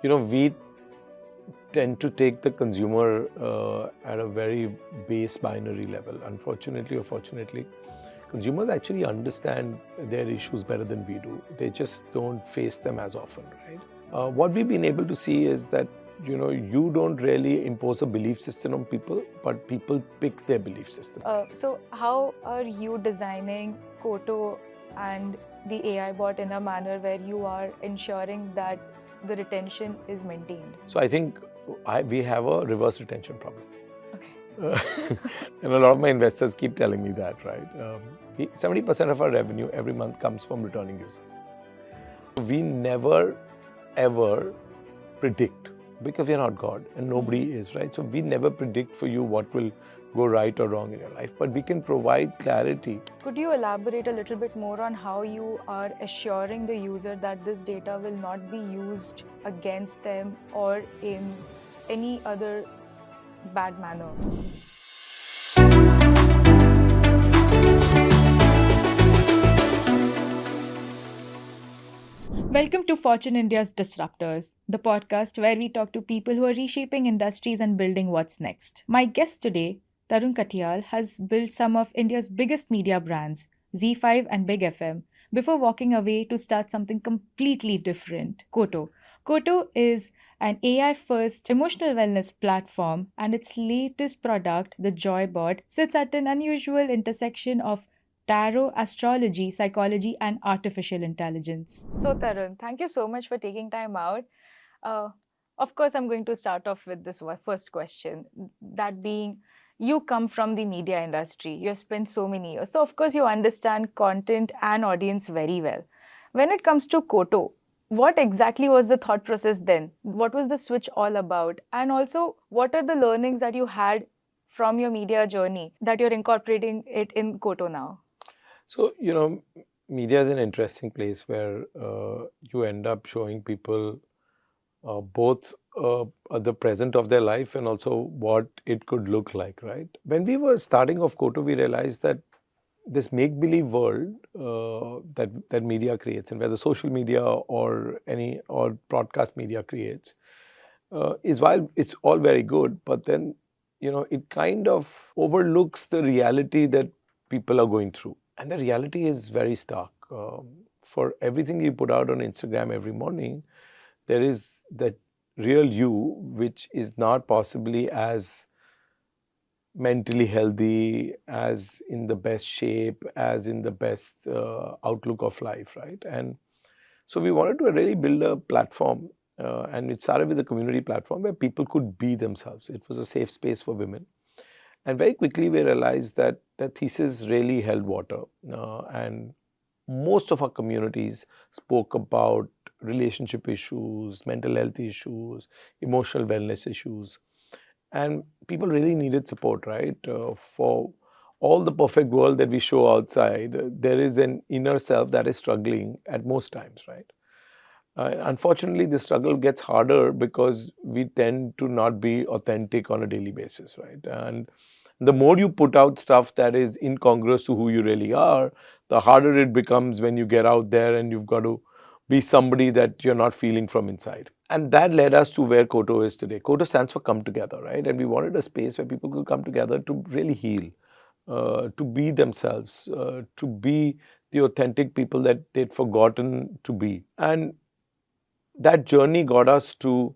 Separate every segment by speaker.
Speaker 1: We tend to take the consumer at a very base binary level. Unfortunately or fortunately, consumers actually understand their issues better than we do. They just don't face them as often, right? What we've been able to see is that you don't really impose a belief system on people, but people pick their belief system.
Speaker 2: So how are you designing Coto and the AI bot in a manner where you are ensuring that the retention is maintained?
Speaker 1: So I think we have a reverse retention problem.
Speaker 2: Okay.
Speaker 1: And a lot of my investors keep telling me that, right? 70% of our revenue every month comes from returning users. We never, ever predict, because we are not God and nobody is, right? So we never predict for you what will go right or wrong in your life, but we can provide clarity.
Speaker 2: Could you elaborate a little bit more on how you are assuring the user that this data will not be used against them or in any other bad manner? Welcome to Fortune India's Disruptors, the podcast where we talk to people who are reshaping industries and building what's next. My guest today, Tarun Katial, has built some of India's biggest media brands, Zee5 and BIG FM, before walking away to start something completely different, Coto. Coto is an AI-first emotional wellness platform, and its latest product, the JoyBot, sits at an unusual intersection of tarot, astrology, psychology, and artificial intelligence. So, Tarun, thank you so much for taking time out. Of course, I'm going to start off with this first question, that being, you come from the media industry. You've spent so many years. So, of course, you understand content and audience very well. When it comes to Coto, what exactly was the thought process then? What was the switch all about? And also, what are the learnings that you had from your media journey that you're incorporating it in Coto now?
Speaker 1: So, media is an interesting place where you end up showing people both the present of their life and also what it could look like, right? When we were starting off Koto, we realized that this make-believe world that media creates, and whether social media or broadcast media creates, is, while it's all very good, but then it kind of overlooks the reality that people are going through. And the reality is very stark. For everything you put out on Instagram every morning, there is that real you, which is not possibly as mentally healthy, as in the best shape, as in the best outlook of life, right? And so we wanted to really build a platform, and it started with a community platform where people could be themselves. It was a safe space for women. And very quickly we realized that the thesis really held water, and most of our communities spoke about relationship issues, mental health issues, emotional wellness issues, and people really needed support, right? For all the perfect world that we show outside, there is an inner self that is struggling at most times, right? Unfortunately, the struggle gets harder because we tend to not be authentic on a daily basis, right? And the more you put out stuff that is incongruous to who you really are, the harder it becomes when you get out there and you've got to be somebody that you're not feeling from inside. And that led us to where Koto is today. Koto stands for come together, right? And we wanted a space where people could come together to really heal, to be themselves, to be the authentic people that they'd forgotten to be. And that journey got us to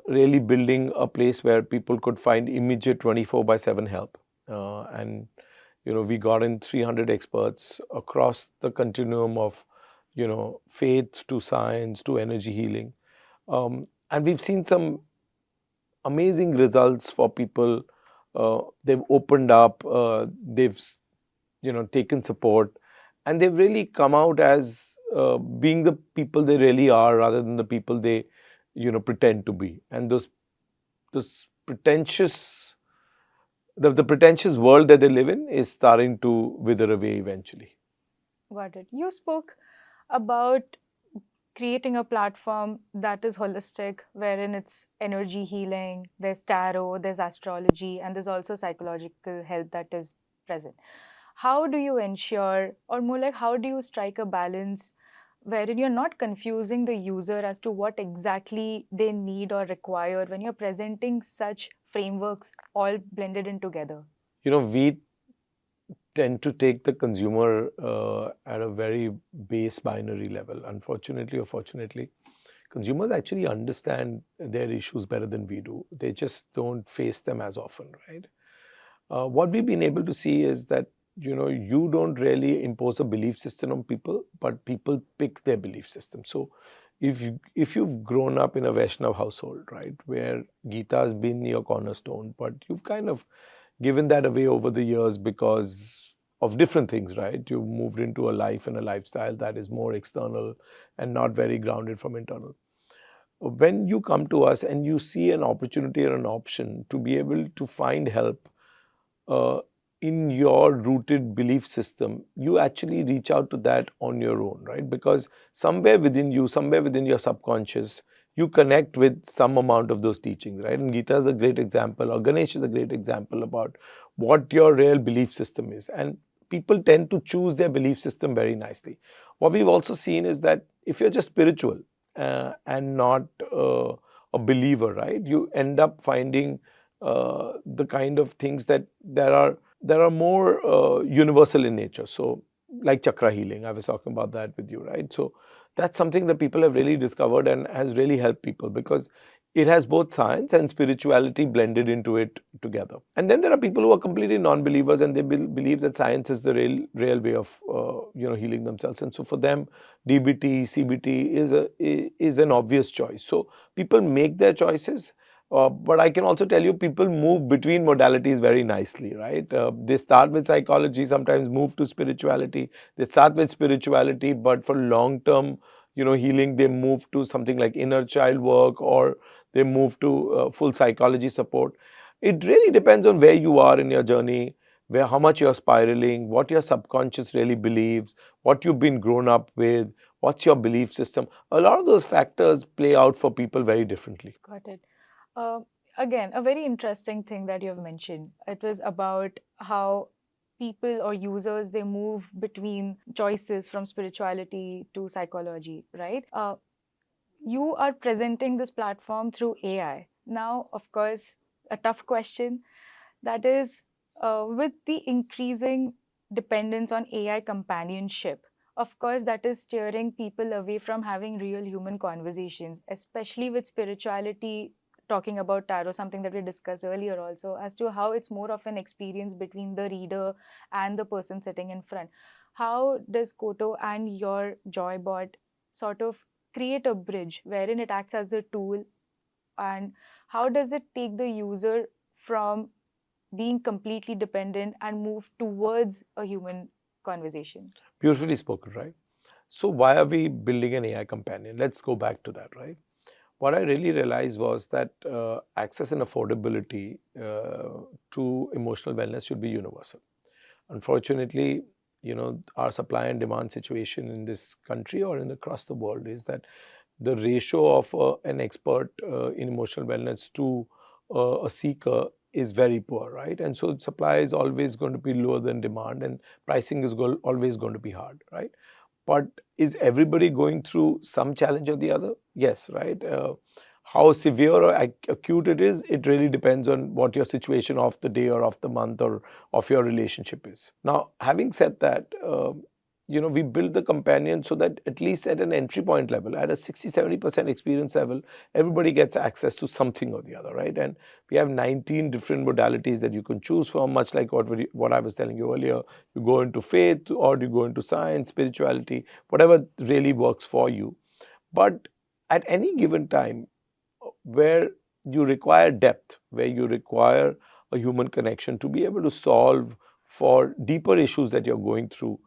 Speaker 1: really building a place where people could find immediate 24/7 help. And we got in 300 experts across the continuum of faith to science to energy healing. And we've seen some amazing results for people. They've opened up, they've taken support, and they've really come out as being the people they really are rather than the people they pretend to be. And those pretentious the pretentious world that they live in is starting to wither away eventually.
Speaker 2: Got it. You spoke about creating a platform that is holistic, wherein it's energy healing, there's tarot, there's astrology, and there's also psychological health that is present. How do you ensure, or more like, how do you strike a balance wherein you're not confusing the user as to what exactly they need or require when you're presenting such frameworks all blended in together?
Speaker 1: We tend to take the consumer at a very base binary level. Unfortunately or fortunately, consumers actually understand their issues better than we do. They just don't face them as often, right? What we've been able to see is that you don't really impose a belief system on people, but people pick their belief system. So if you've grown up in a Vaishnav household, right, where Gita has been your cornerstone, but you've kind of given that away over the years because of different things, right? You moved into a life and a lifestyle that is more external and not very grounded from internal. When you come to us and you see an opportunity or an option to be able to find help uh, in your rooted belief system, you actually reach out to that on your own, right? Because somewhere within you, somewhere within your subconscious, you connect with some amount of those teachings, right? And Gita is a great example, or Ganesh is a great example about what your real belief system is. And people tend to choose their belief system very nicely. What we've also seen is that if you're just spiritual and not a believer, right, you end up finding the kind of things that are more universal in nature. So, like chakra healing, I was talking about that with you, right? So, that's something that people have really discovered and has really helped people because it has both science and spirituality blended into it together. And then there are people who are completely non-believers and they believe that science is the real way of healing themselves. And so for them, DBT, CBT is an obvious choice. So people make their choices. But I can also tell you, people move between modalities very nicely, right? They start with psychology, sometimes move to spirituality. They start with spirituality, but for long-term, healing, they move to something like inner child work, or they move to full psychology support. It really depends on where you are in your journey, where how much you're spiraling, what your subconscious really believes, what you've been grown up with, what's your belief system. A lot of those factors play out for people very differently.
Speaker 2: Got it. Uh, Again, a very interesting thing that you have mentioned. It was about how people or users they move between choices from spirituality to psychology, right? You are presenting this platform through AI. Now, of course, a tough question that is with the increasing dependence on AI companionship. Of course, that is steering people away from having real human conversations, especially with spirituality. Talking about tarot, something that we discussed earlier also, as to how it's more of an experience between the reader and the person sitting in front. How does Koto and your JoyBot sort of create a bridge wherein it acts as a tool, and how does it take the user from being completely dependent and move towards a human conversation?
Speaker 1: Beautifully spoken, right? So, why are we building an AI companion? Let's go back to that, right? What I really realized was that access and affordability to emotional wellness should be universal. Unfortunately, our supply and demand situation in this country or across the world is that the ratio of an expert in emotional wellness to a seeker is very poor, right? And so supply is always going to be lower than demand, and pricing is always going to be hard, right? But is everybody going through some challenge or the other? Yes, right? How severe or acute it is, it really depends on what your situation of the day or of the month or of your relationship is. Now, having said that, we build the companion so that at least at an entry point level, at a 60-70% experience level, everybody gets access to something or the other, right? And we have 19 different modalities that you can choose from, much like what I was telling you earlier. You go into faith or you go into science, spirituality, whatever really works for you. But at any given time, where you require depth, where you require a human connection to be able to solve for deeper issues that you're going through,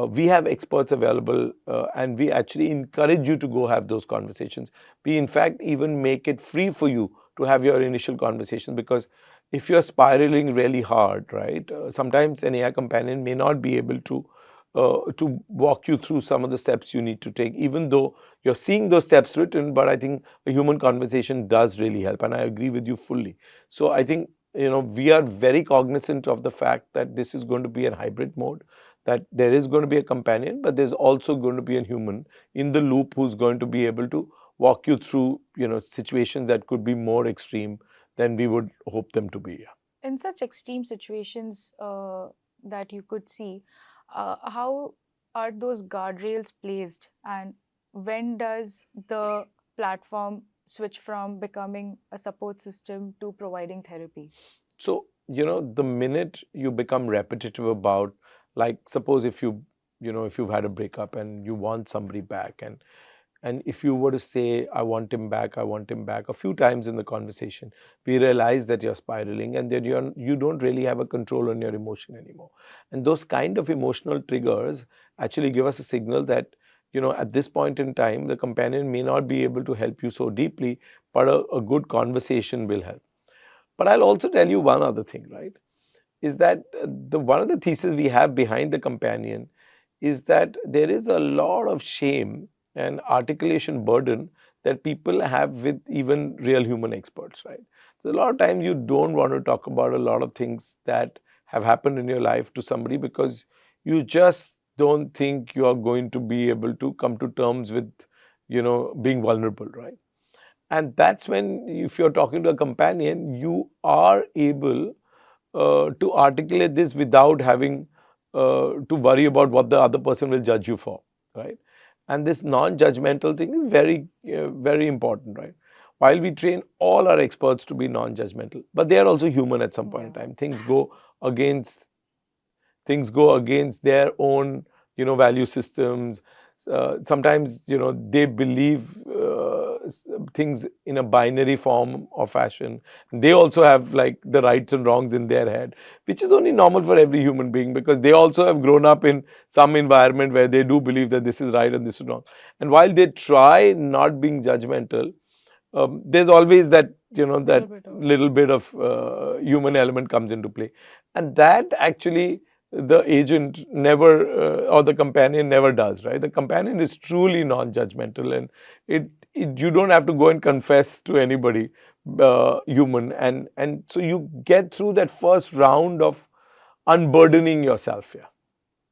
Speaker 1: we have experts available, and we actually encourage you to go have those conversations. We, in fact, even make it free for you to have your initial conversation, because if you're spiraling really hard, right, sometimes an AI companion may not be able to walk you through some of the steps you need to take, even though you're seeing those steps written. But I think a human conversation does really help, and I agree with you fully. So I think we are very cognizant of the fact that this is going to be a hybrid mode, that there is going to be a companion, but there's also going to be a human in the loop who's going to be able to walk you through, situations that could be more extreme than we would hope them to be.
Speaker 2: In such extreme situations that you could see, how are those guardrails placed, and when does the platform switch from becoming a support system to providing therapy?
Speaker 1: So, the minute you become repetitive about, like, suppose if you've had a breakup and you want somebody back, and if you were to say, I want him back, I want him back, a few times in the conversation, we realize that you're spiraling and that you don't really have a control on your emotion anymore. And those kind of emotional triggers actually give us a signal that, at this point in time, the companion may not be able to help you so deeply, but a good conversation will help. But I'll also tell you one other thing, right? Is that the one of the thesis we have behind the companion is that there is a lot of shame and articulation burden that people have with even real human experts, right? So a lot of times you don't want to talk about a lot of things that have happened in your life to somebody because you just don't think you are going to be able to come to terms with, being vulnerable, right? And that's when, if you're talking to a companion, you are able to articulate this without having to worry about what the other person will judge you for, right? And this non-judgmental thing is very important, right? While we train all our experts to be non-judgmental, but they are also human at some point in time. Against things go against their own, value systems. Sometimes, they believe things in a binary form or fashion. They also have like the rights and wrongs in their head, which is only normal for every human being because they also have grown up in some environment where they do believe that this is right and this is wrong. And while they try not being judgmental, there's always that, that little bit of human element comes into play. And that actually the agent never or the companion never does, right? The companion is truly non-judgmental, and you don't have to go and confess to anybody human, and so you get through that first round of unburdening yourself.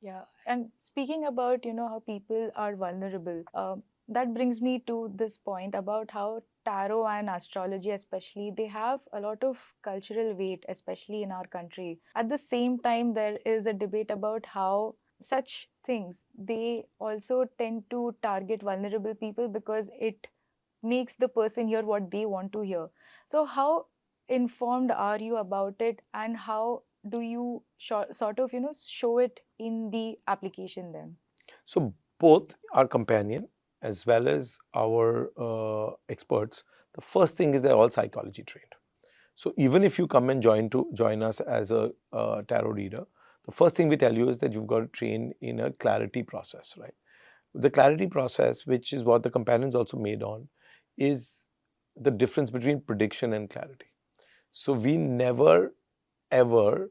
Speaker 2: Yeah, and speaking about, how people are vulnerable, that brings me to this point about how tarot and astrology, especially, they have a lot of cultural weight, especially in our country. At the same time, there is a debate about how such things, they also tend to target vulnerable people because it makes the person hear what they want to hear. So how informed are you about it, and how do you sort of show it in the application then?
Speaker 1: So both our companion as well as our experts, the first thing is they're all psychology trained. So even if you come and join us as a tarot reader, the first thing we tell you is that you've got to train in a clarity process, right? The clarity process, which is what the companions also made on, is the difference between prediction and clarity. So we never ever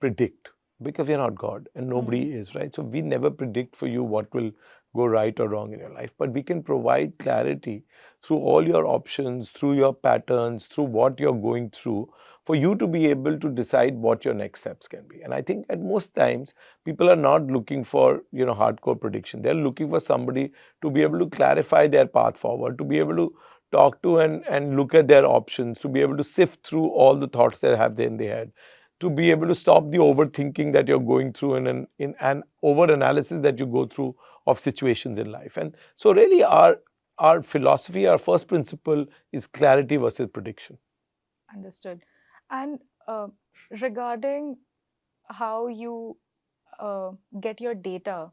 Speaker 1: predict because we are not God and nobody is, right? So we never predict for you what will go right or wrong in your life, but we can provide clarity through all your options, through your patterns, through what you're going through, for you to be able to decide what your next steps can be. And I think at most times people are not looking for, hardcore prediction. They're looking for somebody to be able to clarify their path forward, to be able to talk to and look at their options, to be able to sift through all the thoughts they have in their head, to be able to stop the overthinking that you're going through and in an over analysis that you go through of situations in life. And so really our philosophy, our first principle is clarity versus prediction.
Speaker 2: Understood. And regarding how you get your data,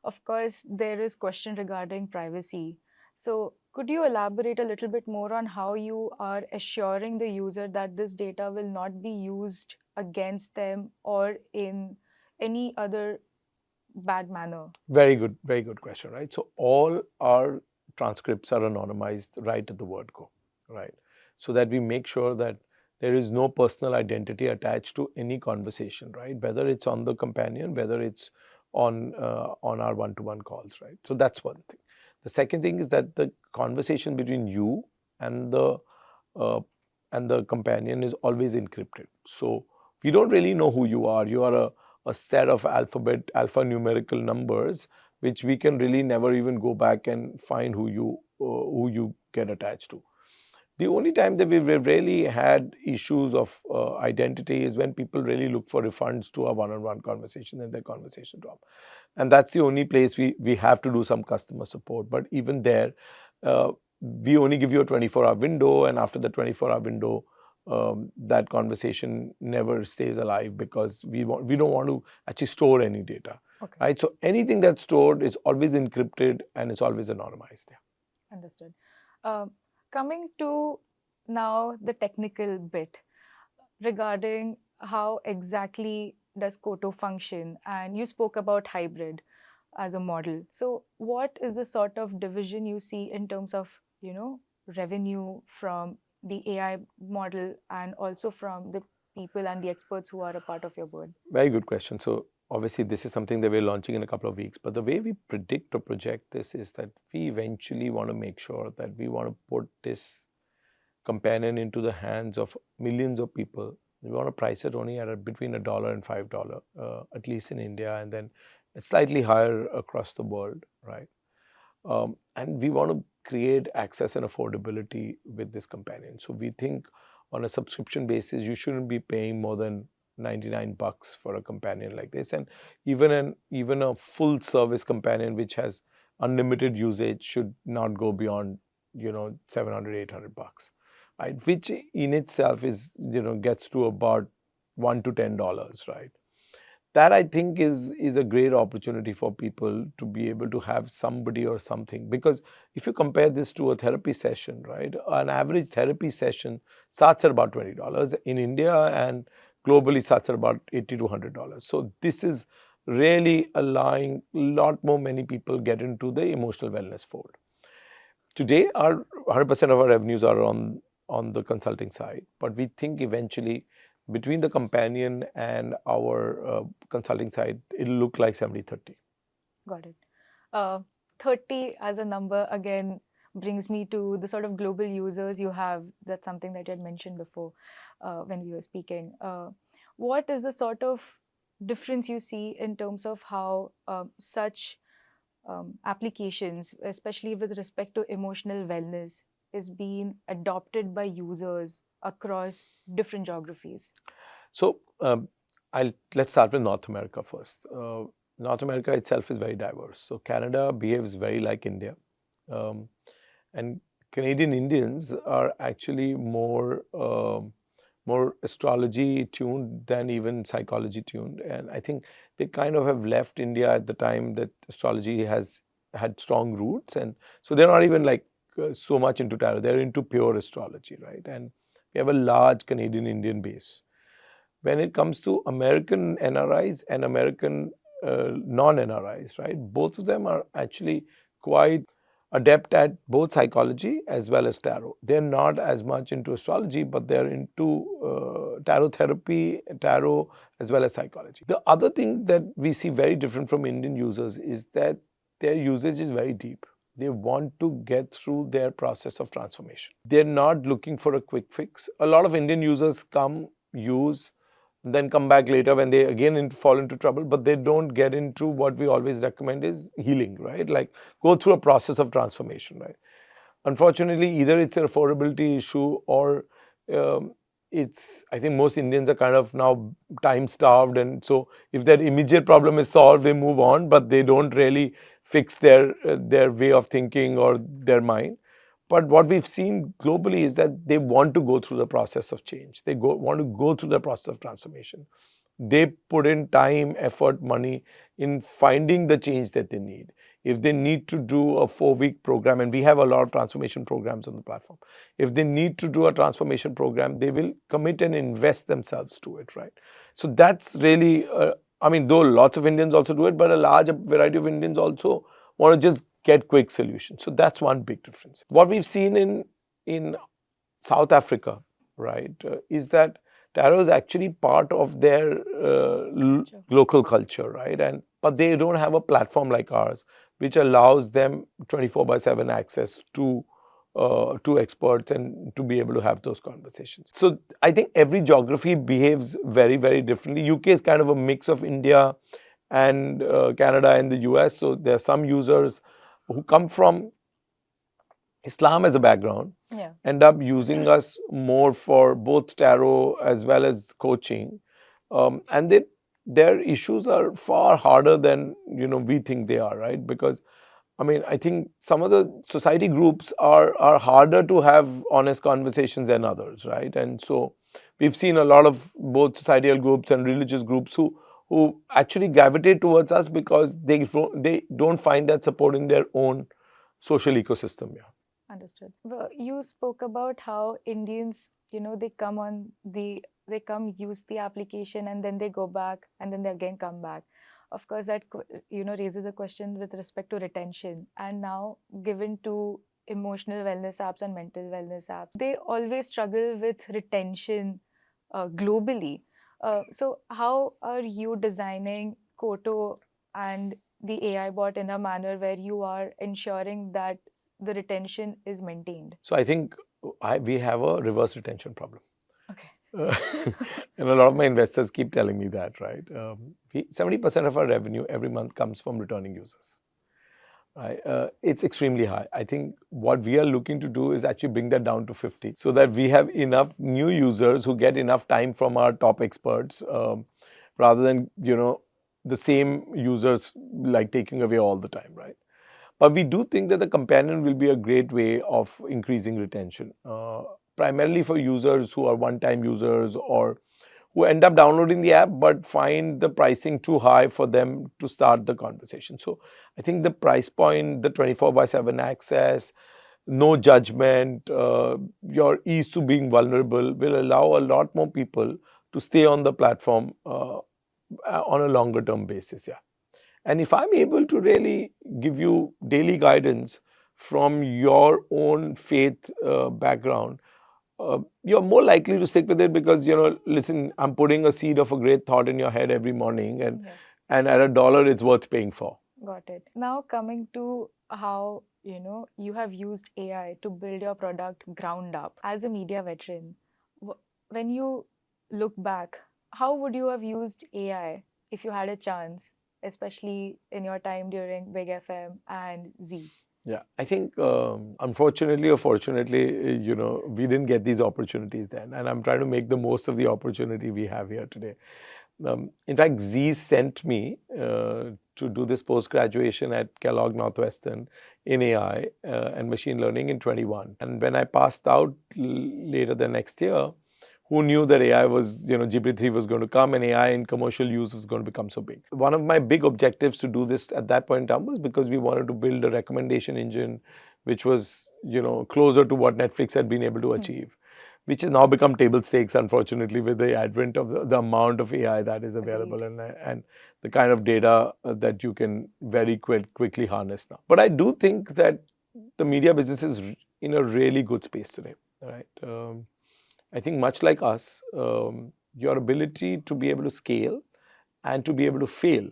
Speaker 2: of course, there is question regarding privacy. So could you elaborate a little bit more on how you are assuring the user that this data will not be used against them or in any other bad manner?
Speaker 1: Very good question, right? So all our transcripts are anonymized right at the word go, right? So that we make sure that there is no personal identity attached to any conversation, right? Whether it's on the companion, whether it's on our one-to-one calls, right? So that's one thing. The second thing is that the conversation between you and the uh, and the companion is always encrypted. So we don't really know who you are. You are a set of alphanumerical numbers, which we can really never even go back and find who you get attached to. The only time that we've really had issues of identity is when people really look for refunds to a one-on-one conversation and their conversation drop. And that's the only place we have to do some customer support. But even there, we only give you a 24-hour window, and after the 24-hour window, that conversation never stays alive because we don't want to actually store any data.
Speaker 2: Okay.
Speaker 1: Right? So anything that's stored is always encrypted and it's always anonymized. Yeah.
Speaker 2: Understood. Coming to now the technical bit regarding how exactly does coto function, and you spoke about hybrid as a model. So what is the sort of division you see in terms of, revenue from the AI model and also from the people and the experts who are a part of your board?
Speaker 1: Very good question. So obviously this is something that we're launching in a couple of weeks, but the way we predict or project this is that we eventually want to make sure that we want to put this companion into the hands of millions of people. We want to price it only at between $1 and $5, at least in India, and then it's slightly higher across the world, right? And we want to create access and affordability with this companion. So we think on a subscription basis, you shouldn't be paying more than $99 for a companion like this, and even a full service companion which has unlimited usage should not go beyond $700-800, right? Which in itself is gets to about $1 to $10, right? That I think is a great opportunity for people to be able to have somebody or something. Because if you compare this to a therapy session, right, an average therapy session starts at about $20 in India, and globally starts at about $80 to $100. So this is really allowing a lot more many people get into the emotional wellness fold. Today, our 100% of our revenues are on the consulting side, but we think eventually between the companion and our consulting side, it'll look like 70-30.
Speaker 2: Got it. 30 as a number again brings me to the sort of global users you have. That's something that you had mentioned before when we were speaking. What is the sort of difference you see in terms of how such applications, especially with respect to emotional wellness, is being adopted by users across different geographies?
Speaker 1: So let's start with North America first. North America itself is very diverse. So Canada behaves very like India, and Canadian Indians are actually more astrology tuned than even psychology tuned. And I think they kind of have left India at the time that astrology has had strong roots, and so they're not even like so much into tarot. They're into pure astrology, right? And we have a large Canadian Indian base. When it comes to American NRIs and American non-NRIs, right, both of them are actually quite adept at both psychology as well as tarot. They're not as much into astrology, but they're into tarot therapy, tarot, as well as psychology. The other thing that we see very different from Indian users is that their usage is very deep. They want to get through their process of transformation. They're not looking for a quick fix. A lot of Indian users come, use, then come back later when they again fall into trouble, but they don't get into what we always recommend is healing, right? Like go through a process of transformation, right? Unfortunately, either it's an affordability issue or I think most Indians are kind of now time starved, and so if their immediate problem is solved, they move on, but they don't really fix their way of thinking or their mind. But what we've seen globally is that they want to go through the process of change. They want to go through the process of transformation. They put in time, effort, money in finding the change that they need. If they need to do a 4-week program, and we have a lot of transformation programs on the platform. If they need to do a transformation program, they will commit and invest themselves to it, right? So that's really, though lots of Indians also do it, but a large variety of Indians also want to just get quick solutions. So that's one big difference. What we've seen in South Africa, right, is that tarot is actually part of their local culture, right? But they don't have a platform like ours, which allows them 24/7 access to to experts and to be able to have those conversations. So I think every geography behaves very, very differently. UK is kind of a mix of India and Canada and the US. So there are some users who come from Islam as a background, end up using us more for both tarot as well as coaching, and their issues are far harder than we think they are, right? Because I mean, I think some of the society groups are harder to have honest conversations than others, right? And so we've seen a lot of both societal groups and religious groups who actually gravitate towards us because they don't find that support in their own social ecosystem. Yeah.
Speaker 2: Understood. Well, you spoke about how Indians, they come use the application and then they go back and then they again come back. Of course, that raises a question with respect to retention. And now, given to emotional wellness apps and mental wellness apps, they always struggle with retention globally. So, how are you designing Koto and the AI bot in a manner where you are ensuring that the retention is maintained?
Speaker 1: So I think we have a reverse retention problem.
Speaker 2: Okay.
Speaker 1: And a lot of my investors keep telling me that, right? 70% of our revenue every month comes from returning users. Right? It's extremely high. I think what we are looking to do is actually bring that down to 50 so that we have enough new users who get enough time from our top experts rather than, the same users like taking away all the time, right? But we do think that the companion will be a great way of increasing retention, primarily for users who are one-time users or who end up downloading the app but find the pricing too high for them to start the conversation. So I think the price point, the 24/7 access, no judgment, your ease to being vulnerable will allow a lot more people to stay on the platform on a longer term basis. Yeah. And if I'm able to really give you daily guidance from your own faith background, you're more likely to stick with it because, listen, I'm putting a seed of a great thought in your head every morning and at $1, it's worth paying for.
Speaker 2: Got it. Now coming to how, you have used AI to build your product ground up. As a media veteran, when you look back, how would you have used AI if you had a chance, especially in your time during Big FM and Zee?
Speaker 1: Yeah, I think unfortunately or fortunately, we didn't get these opportunities then. And I'm trying to make the most of the opportunity we have here today. In fact, Zee sent me to do this post-graduation at Kellogg Northwestern in AI and machine learning in 21. And when I passed out later the next year, who knew that AI was, GPT-3 was going to come and AI in commercial use was going to become so big. One of my big objectives to do this at that point in time was because we wanted to build a recommendation engine which was, closer to what Netflix had been able to achieve, which has now become table stakes, unfortunately, with the advent of the amount of AI that is available and the kind of data that you can very quickly harness now. But I do think that the media business is in a really good space today, right? I think much like us, your ability to be able to scale and to be able to fail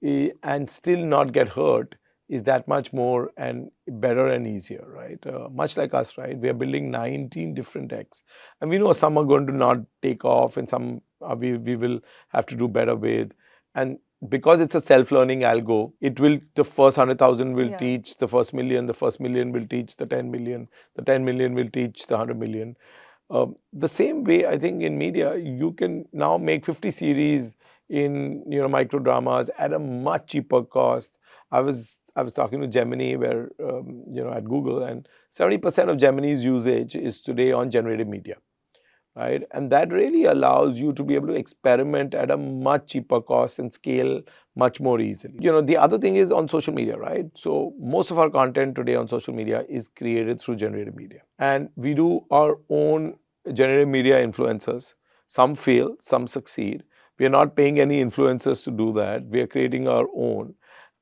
Speaker 1: and still not get hurt is that much more and better and easier, right? Much like us, right? We are building 19 different decks. And we know some are going to not take off and some we will have to do better with. And because it's a self-learning algo, the first 100,000 will teach the first million will teach the 10 million, the 10 million will teach the 100 million. The same way, I think in media, you can now make 50 series in micro dramas at a much cheaper cost. I was talking to Gemini where at Google, and 70% of Gemini's usage is today on generative media, right? And that really allows you to be able to experiment at a much cheaper cost and scale much more easily. The other thing is on social media, right? So most of our content today on social media is created through generative media. And we do our own generative media influencers. Some fail, some succeed. We are not paying any influencers to do that. We are creating our own.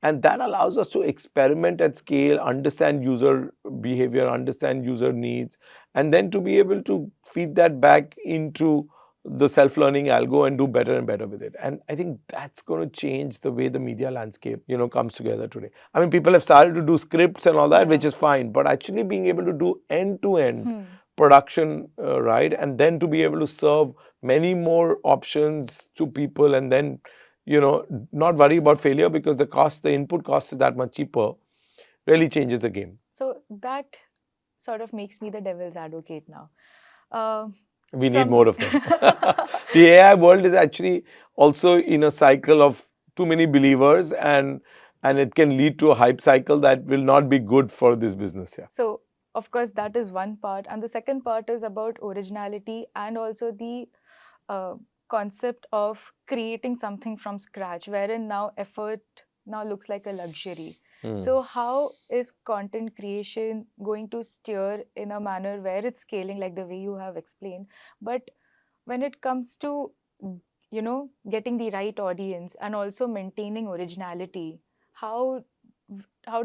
Speaker 1: And that allows us to experiment at scale, understand user behavior, understand user needs, and then to be able to feed that back into the self-learning algo and do better and better with it. And I think that's going to change the way the media landscape, comes together today. I mean, people have started to do scripts and all that, which is fine, but actually being able to do end-to-end production, right, and then to be able to serve many more options to people, and then not worry about failure because the input cost is that much cheaper, really changes the game.
Speaker 2: So that sort of makes me the devil's advocate now.
Speaker 1: We need more of them. The AI world is actually also in a cycle of too many believers, and it can lead to a hype cycle that will not be good for this business. Yeah.
Speaker 2: So, of course, that is one part. And the second part is about originality and also the concept of creating something from scratch, wherein now effort now looks like a luxury. So how is content creation going to steer in a manner where it's scaling like the way you have explained? But when it comes to, getting the right audience and also maintaining originality, how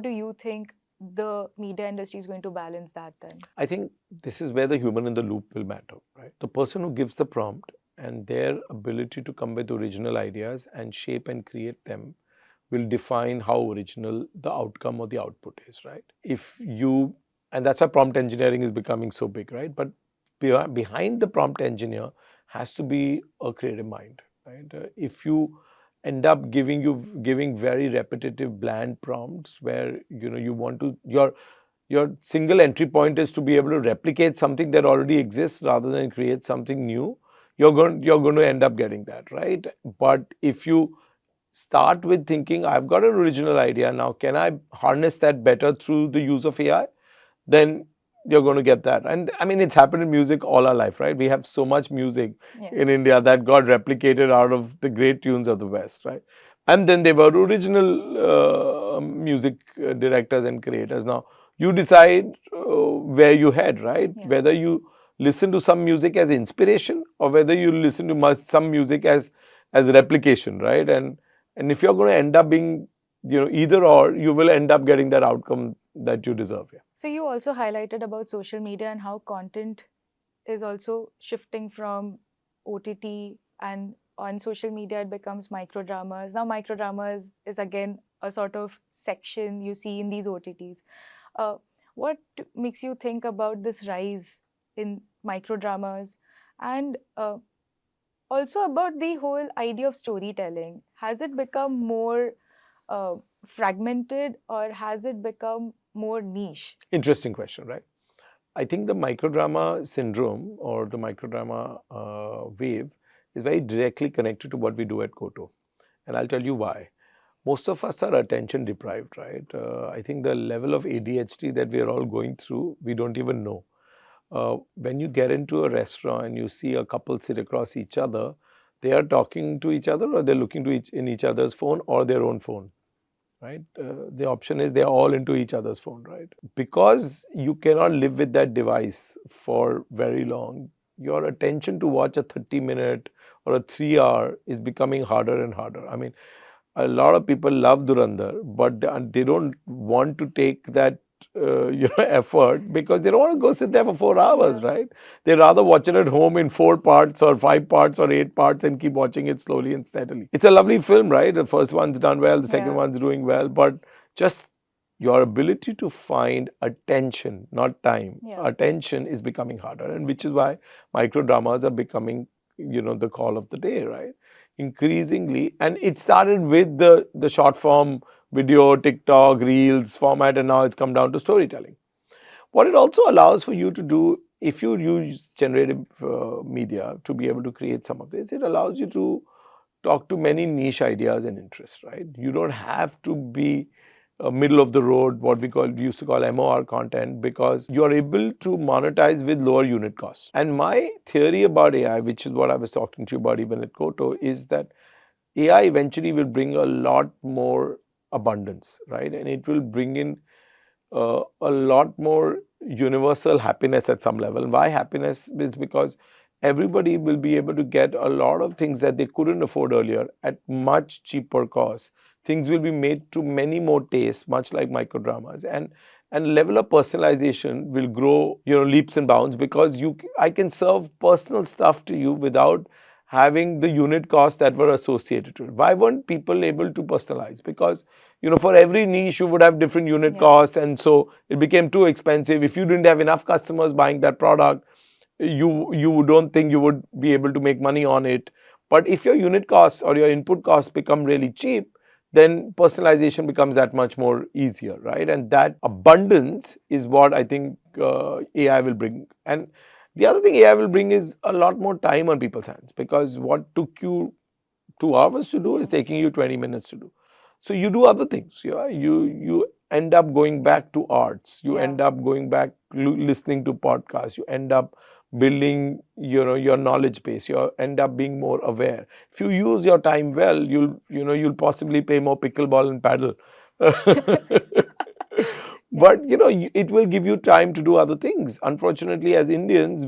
Speaker 2: do you think the media industry is going to balance that then?
Speaker 1: I think this is where the human in the loop will matter, right? The person who gives the prompt and their ability to come with original ideas and shape and create them will define how original the outcome or the output is, right? And that's why prompt engineering is becoming so big, right? But behind the prompt engineer has to be a creative mind, right? If you end up giving very repetitive, bland prompts where you want to your single entry point is to be able to replicate something that already exists rather than create something new, you're going to end up getting that, right? But if you start with thinking, I've got an original idea, now can I harness that better through the use of AI? Then you're going to get that. And I mean, it's happened in music all our life, right? We have so much music in India that got replicated out of the great tunes of the West, right? And then there were original music directors and creators. Now, you decide where you head, right? Yeah. Whether you listen to some music as inspiration or whether you listen to some music as replication, right? And if you're going to end up being, either or, you will end up getting that outcome that you deserve. Yeah.
Speaker 2: So you also highlighted about social media and how content is also shifting from OTT, and on social media it becomes micro dramas. Now micro dramas is again a sort of section you see in these OTTs. What makes you think about this rise in micro dramas, and also about the whole idea of storytelling? Has it become more fragmented or has it become more niche?
Speaker 1: Interesting question, right? I think the microdrama syndrome or the microdrama wave is very directly connected to what we do at Coto. And I'll tell you why. Most of us are attention deprived, right? I think the level of ADHD that we are all going through, we don't even know. When you get into a restaurant and you see a couple sit across each other, they are talking to each other or they're looking to in each other's phone or their own phone, right? The option is they're all into each other's phone, right? Because you cannot live with that device for very long, your attention to watch a 30-minute or a 3-hour is becoming harder and harder. I mean, a lot of people love Durandar, but they don't want to take that effort because they don't want to go sit there for 4 hours, right? They rather watch it at home in 4 parts or 5 parts or 8 parts and keep watching it slowly and steadily. It's a lovely film, right? The first one's done well, the second one's doing well, but just your ability to find attention, not time, attention is becoming harder, and which is why micro dramas are becoming, the call of the day, right? Increasingly, and it started with the short form video, TikTok, Reels format, and now it's come down to storytelling. What it also allows for you to do, if you use generative media to be able to create some of this, it allows you to talk to many niche ideas and interests, right? You don't have to be middle of the road, what we used to call MOR content, because you're able to monetize with lower unit costs. And my theory about AI, which is what I was talking to you about even at Coto, is that AI eventually will bring a lot more abundance, right? And it will bring in a lot more universal happiness at some level. Why happiness? Is because everybody will be able to get a lot of things that they couldn't afford earlier at much cheaper cost. Things will be made to many more tastes, much like microdramas. And and level of personalization will grow, leaps and bounds, because I can serve personal stuff to you without having the unit costs that were associated to it. Why weren't people able to personalize? Because for every niche you would have different unit costs, and so it became too expensive. If you didn't have enough customers buying that product, you don't think you would be able to make money on it. But if your unit costs or your input costs become really cheap, then personalization becomes that much more easier, right? And that abundance is what I think AI will bring. And the other thing AI will bring is a lot more time on people's hands, because what took you 2 hours to do is taking you 20 minutes to do. So you do other things. You end up going back to arts. You end up going back listening to podcasts. You end up building your knowledge base. You end up being more aware. If you use your time well, you'll possibly play more pickleball and paddle. But it will give you time to do other things. Unfortunately, as Indians,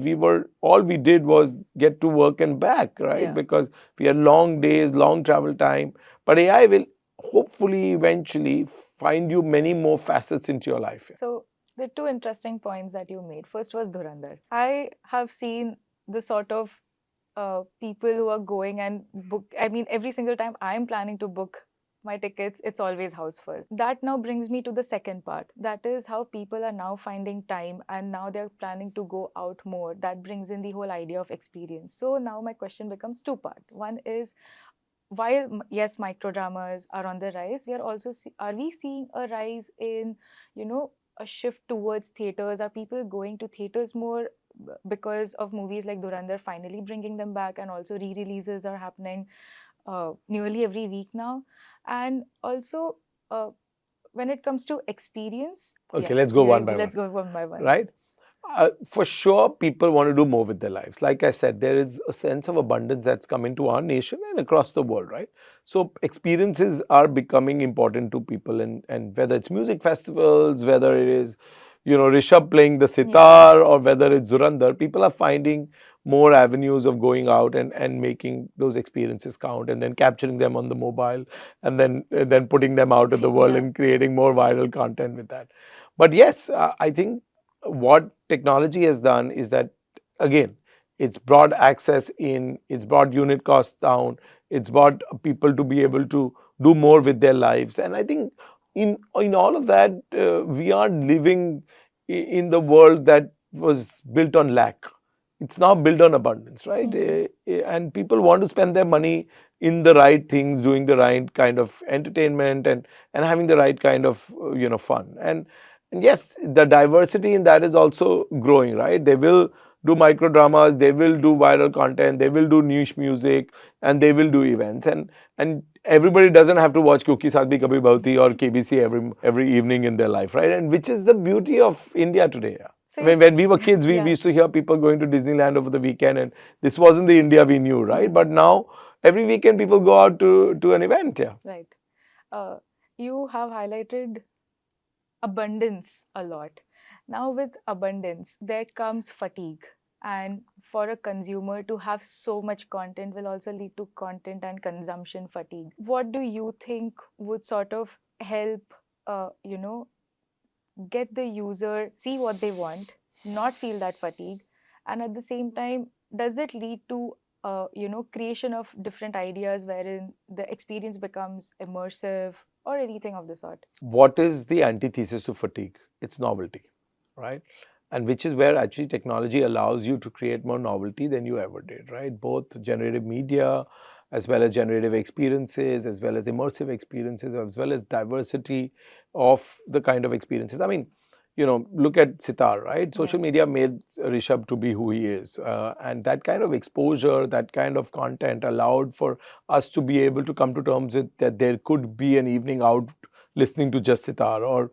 Speaker 1: all we did was get to work and back, right? Because we had long days, long travel time. But AI will hopefully eventually find you many more facets into your life.
Speaker 2: So the two interesting points that you made. First was Dhurandhar. I have seen the sort of people who are going and book. I mean, every single time I'm planning to book my tickets, it's always house full. That now brings me to the second part. That is how people are now finding time, and now they're planning to go out more. That brings in the whole idea of experience. So now my question becomes two-part. One is, while yes, micro dramas are on the rise, we are also are we seeing a rise in a shift towards theaters? Are people going to theaters more because of movies like Dhurandhar finally bringing them back, and also re-releases are happening nearly every week now? And also, when it comes to experience,
Speaker 1: okay, let's go one by one.
Speaker 2: Let's go one by one.
Speaker 1: Right? For sure, people want to do more with their lives. Like I said, there is a sense of abundance that's come into our nation and across the world, right? So experiences are becoming important to people, and whether it's music festivals, whether it is, Rishabh playing the sitar, or whether it's Dhurandhar, people are finding more avenues of going out and making those experiences count, and then capturing them on the mobile, and then putting them out in the world and creating more viral content with that. But yes, I think what technology has done is that, again, it's brought access in, it's brought unit costs down, it's brought people to be able to do more with their lives. And I think in all of that, we are living in the world that was built on lack. It's now built on abundance, right? And people want to spend their money in the right things, doing the right kind of entertainment, and having the right kind of fun. And yes, the diversity in that is also growing, right? They will do micro dramas, they will do viral content, they will do niche music, and they will do events. And everybody doesn't have to watch Kyunki Saath Bhi Kabhi Bahoti or KBC every evening in their life, right? And which is the beauty of India today. So when we were kids, we used to hear people going to Disneyland over the weekend, and this wasn't the India we knew, right? But now every weekend people go out to an event.
Speaker 2: Right. You have highlighted abundance a lot. Now with abundance, there comes fatigue. And for a consumer to have so much content will also lead to content and consumption fatigue. What do you think would sort of help, get the user see what they want, not feel that fatigue, and at the same time, does it lead to creation of different ideas wherein the experience becomes immersive or anything of the sort?
Speaker 1: What is the antithesis to fatigue? It's novelty, right? And which is where actually technology allows you to create more novelty than you ever did, right? Both generative media, as well as generative experiences, as well as immersive experiences, as well as diversity of the kind of experiences. I mean, look at Sitar, right? Social media made Rishabh to be who he is. And that kind of exposure, that kind of content allowed for us to be able to come to terms with that there could be an evening out listening to just Sitar. Or,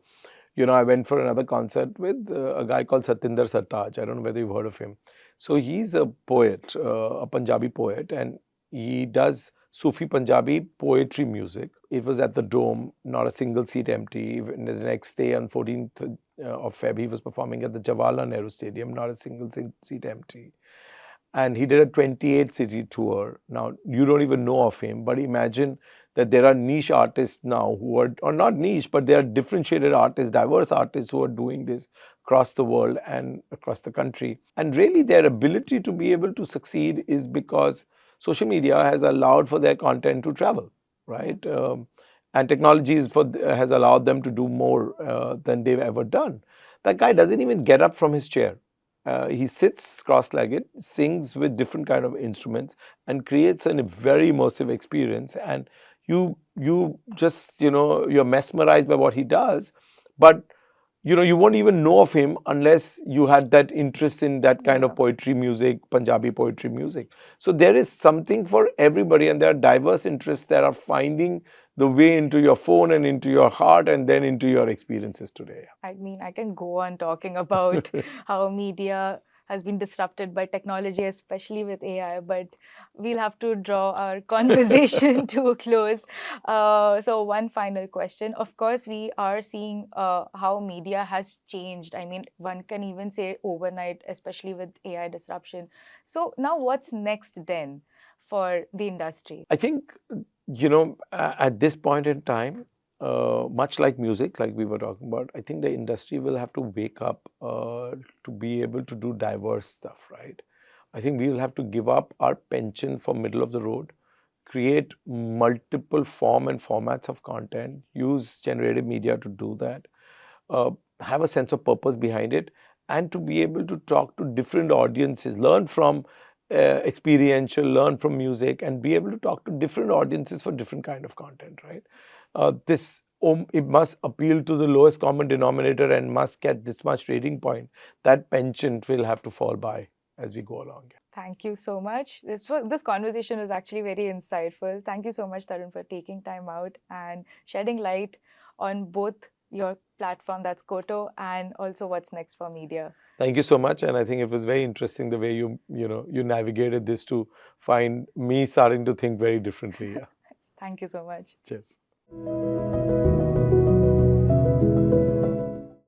Speaker 1: I went for another concert with a guy called Satinder Sartaaj. I don't know whether you've heard of him. So he's a poet, a Punjabi poet, and he does Sufi Punjabi poetry music. It was at the Dome, not a single seat empty. The next day on 14th of Feb, he was performing at the Jawaharlal Nehru Stadium, not a single seat empty. And he did a 28-city tour. Now, you don't even know of him, but imagine that there are niche artists now who are, or not niche, but they are differentiated artists, diverse artists who are doing this across the world and across the country. And really, their ability to be able to succeed is because social media has allowed for their content to travel, right? And technology has allowed them to do more than they've ever done. That guy doesn't even get up from his chair. He sits cross-legged, sings with different kind of instruments, and creates a very immersive experience. And you just, you're mesmerized by what he does, but you won't even know of him unless you had that interest in that kind of poetry music, Punjabi poetry music. So there is something for everybody, and there are diverse interests that are finding the way into your phone and into your heart and then into your experiences today.
Speaker 2: I mean, I can go on talking about how media has been disrupted by technology, especially with AI, but we'll have to draw our conversation to a close. So one final question. Of course, we are seeing how media has changed. I mean, one can even say overnight, especially with AI disruption. So now what's next then for the industry?
Speaker 1: I think, at this point in time, much like music, like we were talking about, I think the industry will have to wake up to be able to do diverse stuff, right? I think we will have to give up our penchant for middle of the road, create multiple form and formats of content, use generative media to do that, have a sense of purpose behind it, and to be able to talk to different audiences, learn from experiential, learn from music, and be able to talk to different audiences for different kind of content, right? It must appeal to the lowest common denominator and must get this much rating point. That penchant will have to fall by as we go along.
Speaker 2: Thank you so much. This conversation was actually very insightful. Thank you so much, Tarun, for taking time out and shedding light on both your platform, that's Coto, and also what's next for media.
Speaker 1: Thank you so much, and I think it was very interesting the way you navigated this to find me starting to think very differently. Yeah.
Speaker 2: Thank you so much.
Speaker 1: Cheers.